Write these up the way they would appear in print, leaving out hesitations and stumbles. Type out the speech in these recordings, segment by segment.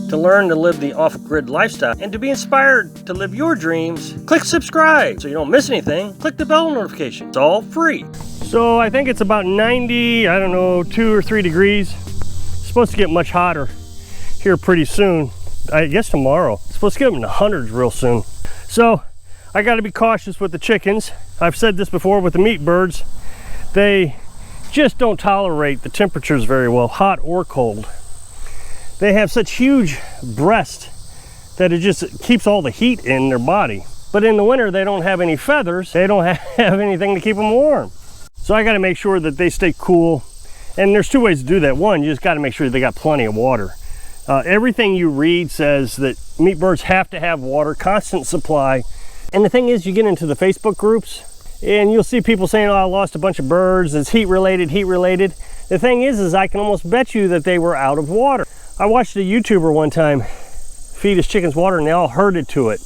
To learn to live the off-grid lifestyle and to be inspired to live your dreams, click subscribe so you don't miss anything. Click the bell notification. It's all free. So I think it's about 90, I don't know, 2 or 3 degrees. It's supposed to get much hotter here pretty soon. I guess tomorrow. It's supposed to get up in the hundreds real soon. So I got to be cautious with the chickens. I've said this before with the meat birds. They just don't tolerate the temperatures very well, hot or cold. They have such huge breasts that it just keeps all the heat in their body. But in the winter, they don't have any feathers. They don't have anything to keep them warm. So I got to make sure that they stay cool. And there's 2 ways to do that. One, you just got to make sure they got plenty of water. Everything you read says that meat birds have to have water, constant supply. And the thing is, you get into the Facebook groups and you'll see people saying, oh, I lost a bunch of birds. It's heat related, heat related. The thing is I can almost bet you that they were out of water. I watched a YouTuber one time feed his chickens water and they all herded to it.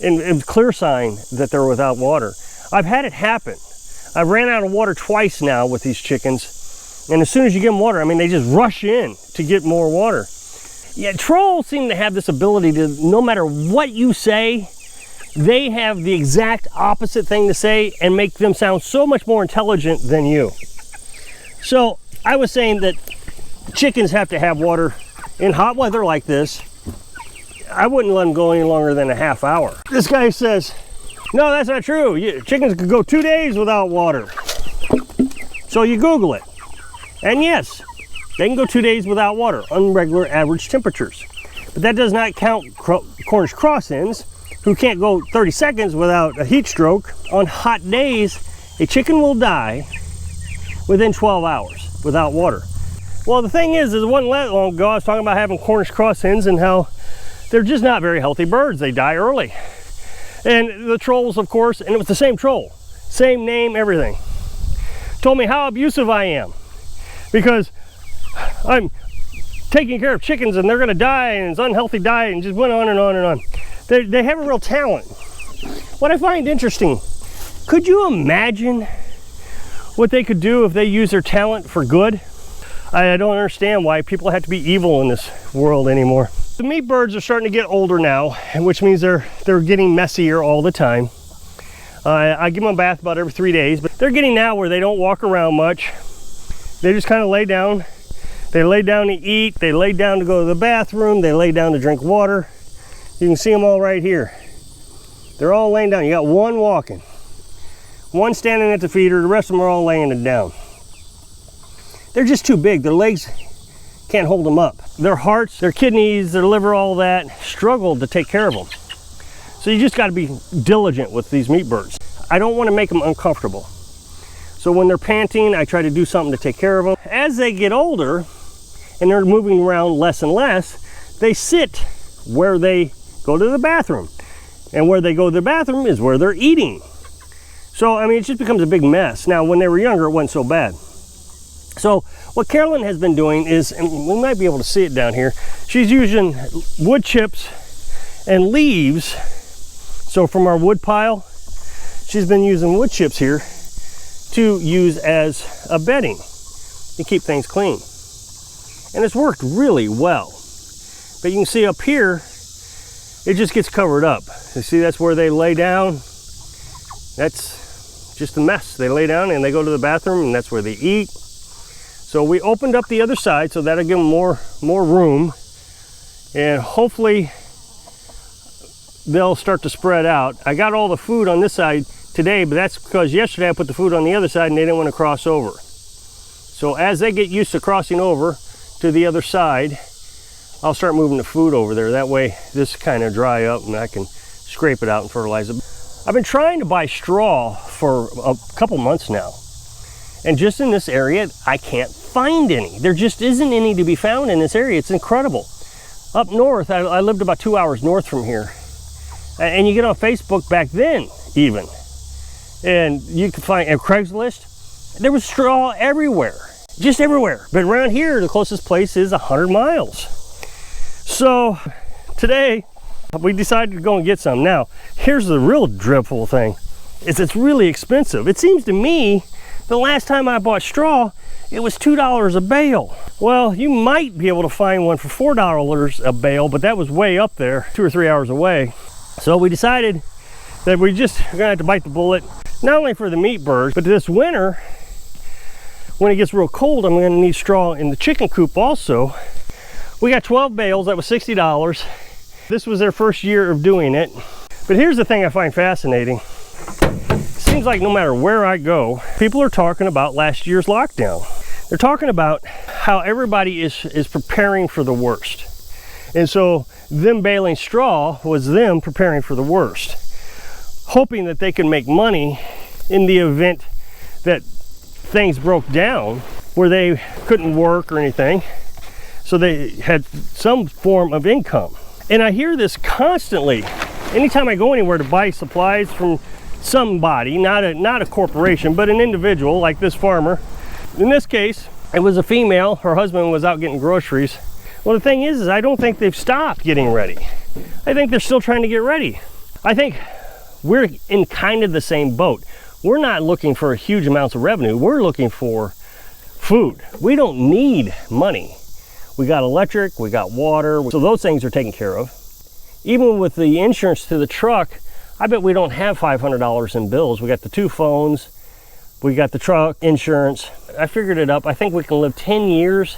And it was a clear sign that they're without water. I've had it happen. I've ran out of water twice now with these chickens. And as soon as you give them water, I mean, they just rush in to get more water. Yeah, trolls seem to have this ability to, no matter what you say, they have the exact opposite thing to say and make them sound so much more intelligent than you. So I was saying that chickens have to have water in hot weather like this. I wouldn't let them go any longer than a half hour. This guy says, no, that's not true. Chickens could go 2 days without water. So you Google it. And yes, they can go 2 days without water on regular average temperatures. But that does not count Cornish cross-hens, who can't go 30 seconds without a heat stroke. On hot days, a chicken will die within 12 hours without water. Well, the thing is, it wasn't that long ago I was talking about having Cornish cross hens and how they're just not very healthy birds. They die early. And the trolls, of course, and it was the same troll, same name, everything, told me how abusive I am because I'm taking care of chickens and they're going to die and it's unhealthy diet, and just went on and on and on. They have a real talent. What I find interesting, could you imagine what they could do if they use their talent for good? I don't understand why people have to be evil in this world anymore. The meat birds are starting to get older now, which means they're getting messier all the time. I give them a bath about every 3 days, but they're getting now where they don't walk around much. They just kind of lay down. They lay down to eat. They lay down to go to the bathroom. They lay down to drink water. You can see them all right here. They're all laying down. You got one walking, one standing at the feeder. The rest of them are all laying it down. They're just too big. Their legs can't hold them up. Their hearts, their kidneys, their liver, all that struggle to take care of them. So you just got to be diligent with these meat birds. I don't want to make them uncomfortable. So when they're panting, I try to do something to take care of them. As they get older and they're moving around less and less, they sit where they go to the bathroom. And where they go to the bathroom is where they're eating. So, I mean, it just becomes a big mess. Now, when they were younger, it wasn't so bad. So what Carolyn has been doing is, and we might be able to see it down here, she's using wood chips and leaves. So from our wood pile, she's been using wood chips here to use as a bedding to keep things clean. And it's worked really well. But you can see up here, it just gets covered up. You see, that's where they lay down. That's just a mess. They lay down and they go to the bathroom, and that's where they eat. So we opened up the other side, so that'll give them more room, and hopefully they'll start to spread out. I got all the food on this side today, but that's because yesterday I put the food on the other side and they didn't want to cross over. So as they get used to crossing over to the other side, I'll start moving the food over there. That way this kind of dry up and I can scrape it out and fertilize it. I've been trying to buy straw for a couple months now. And just in this area, I can't find any. There just isn't any to be found in this area. It's incredible. Up north, I lived about 2 hours north from here. And you get on Facebook back then, even. And you can find, at Craigslist, there was straw everywhere. Just everywhere. But around here, the closest place is 100 miles. So, today, we decided to go and get some. Now, here's the real dreadful thing, is it's really expensive. It seems to me The last time I bought straw, it was $2 a bale. Well, you might be able to find one for $4 a bale, but that was way up there, 2 or 3 hours away. So we decided that we're gonna have to bite the bullet, not only for the meat birds, but this winter, when it gets real cold, I'm gonna need straw in the chicken coop also. We got 12 bales, that was $60. This was their first year of doing it. But here's the thing I find fascinating. Seems like no matter where I go, people are talking about last year's lockdown. They're talking about how everybody is preparing for the worst. And so them baling straw was them preparing for the worst, hoping that they could make money in the event that things broke down where they couldn't work or anything. So they had some form of income. And I hear this constantly. Anytime I go anywhere to buy supplies from somebody, not a corporation, but an individual like this farmer. In this case, it was a female. Her husband was out getting groceries. Well, the thing is I don't think they've stopped getting ready. I think they're still trying to get ready. I think we're in kind of the same boat. We're not looking for huge amounts of revenue. We're looking for food. We don't need money. We got electric, we got water, so those things are taken care of. Even with the insurance to the truck, I bet we don't have $500 in bills. We got the 2 phones, we got the truck insurance. I figured it up. I think we can live 10 years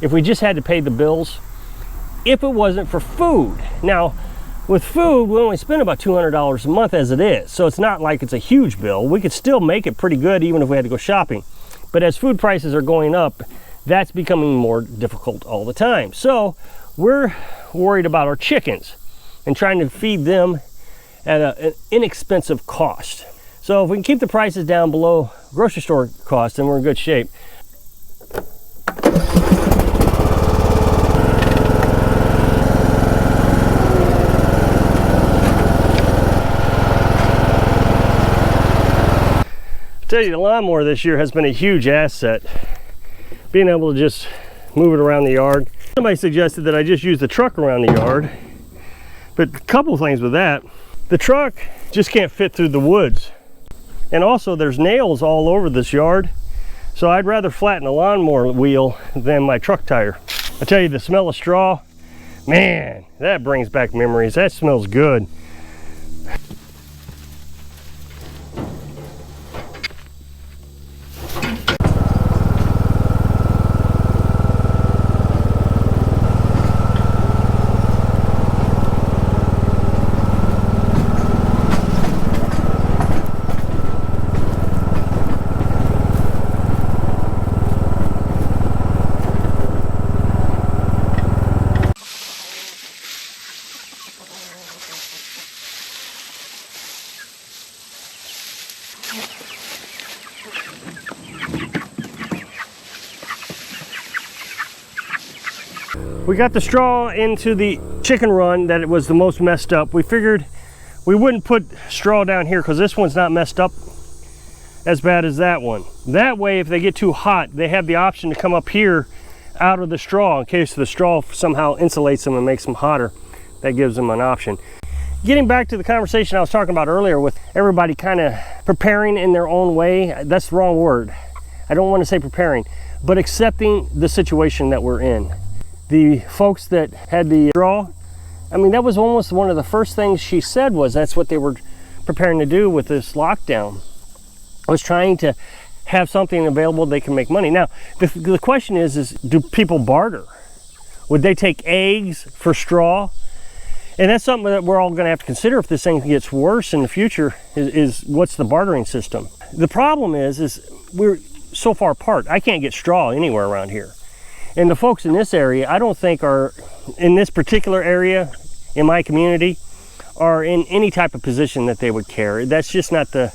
if we just had to pay the bills, if it wasn't for food. Now, with food, we only spend about $200 a month as it is. So it's not like it's a huge bill. We could still make it pretty good even if we had to go shopping. But as food prices are going up, that's becoming more difficult all the time. So we're worried about our chickens and trying to feed them at an inexpensive cost. So if we can keep the prices down below grocery store costs, then we're in good shape. I tell you, the lawnmower this year has been a huge asset. Being able to just move it around the yard. Somebody suggested that I just use the truck around the yard, but a couple of things with that. The truck just can't fit through the woods. And also there's nails all over this yard. So I'd rather flatten a lawnmower wheel than my truck tire. I tell you, the smell of straw, man, that brings back memories. That smells good. We got the straw into the chicken run that it was the most messed up. We figured we wouldn't put straw down here because this one's not messed up as bad as that one. That way, if they get too hot, they have the option to come up here out of the straw in case the straw somehow insulates them and makes them hotter. That gives them an option. Getting back to the conversation I was talking about earlier with everybody kind of preparing in their own way, that's the wrong word. I don't want to say preparing, but accepting the situation that we're in. The folks that had the straw, I mean, that was almost one of the first things she said was that's what they were preparing to do with this lockdown. I was trying to have something available they can make money. Now, the question is do people barter? Would they take eggs for straw? And that's something that we're all going to have to consider if this thing gets worse in the future, is what's the bartering system? The problem is we're so far apart. I can't get straw anywhere around here. And the folks in this area, I don't think are, in this particular area, in my community, are in any type of position that they would care. That's just not the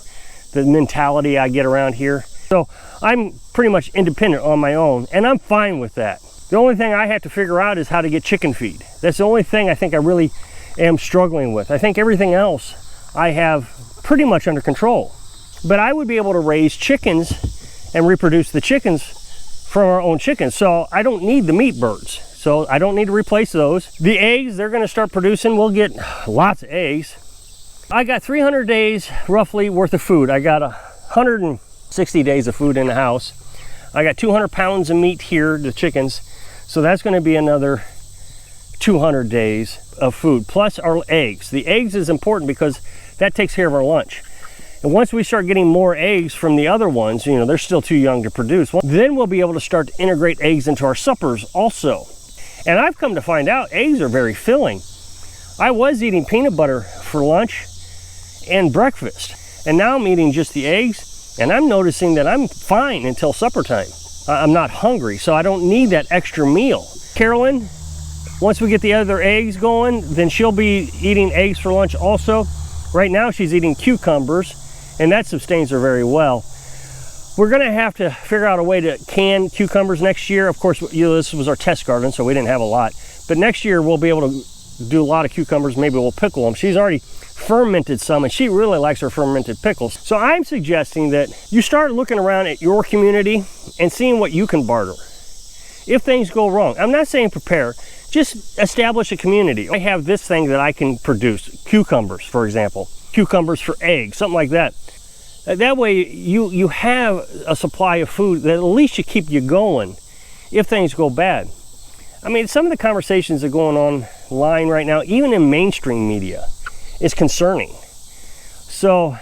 mentality I get around here. So I'm pretty much independent on my own, and I'm fine with that. The only thing I have to figure out is how to get chicken feed. That's the only thing I think I really am struggling with. I think everything else I have pretty much under control. But I would be able to raise chickens and reproduce the chickens from our own chickens. So I don't need the meat birds. So I don't need to replace those. The eggs, they're gonna start producing. We'll get lots of eggs. I got 300 days roughly worth of food. I got 60 days of food in the house. I got 200 pounds of meat here, the chickens, so that's going to be another 200 days of food, plus our eggs. The eggs is important because that takes care of our lunch. And once we start getting more eggs from the other ones, you know, they're still too young to produce, well, then we'll be able to start to integrate eggs into our suppers also. And I've come to find out eggs are very filling. I was eating peanut butter for lunch and breakfast, and now I'm eating just the eggs, and I'm noticing that I'm fine until supper time. I'm not hungry, so I don't need that extra meal. Carolyn, once we get the other eggs going, then she'll be eating eggs for lunch also. Right now she's eating cucumbers, and that sustains her very well. We're gonna have to figure out a way to can cucumbers next year. Of course, you know, this was our test garden, so we didn't have a lot. But next year we'll be able to do a lot of cucumbers. Maybe we'll pickle them. She's already fermented some, and she really likes her fermented pickles. So I'm suggesting that you start looking around at your community and seeing what you can barter if things go wrong. I'm not saying prepare, just establish a community. I have this thing that I can produce, cucumbers, for example, cucumbers for eggs, something like that. That way you have a supply of food that at least should keep you going if things go bad. I mean, some of the conversations that are going online right now, even in mainstream media, is concerning. So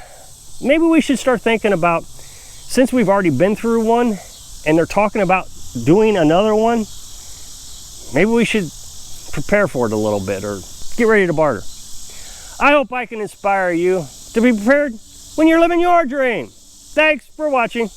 maybe we should start thinking about, since we've already been through one and they're talking about doing another one, maybe we should prepare for it a little bit or get ready to barter. I hope I can inspire you to be prepared when you're living your dream. Thanks for watching.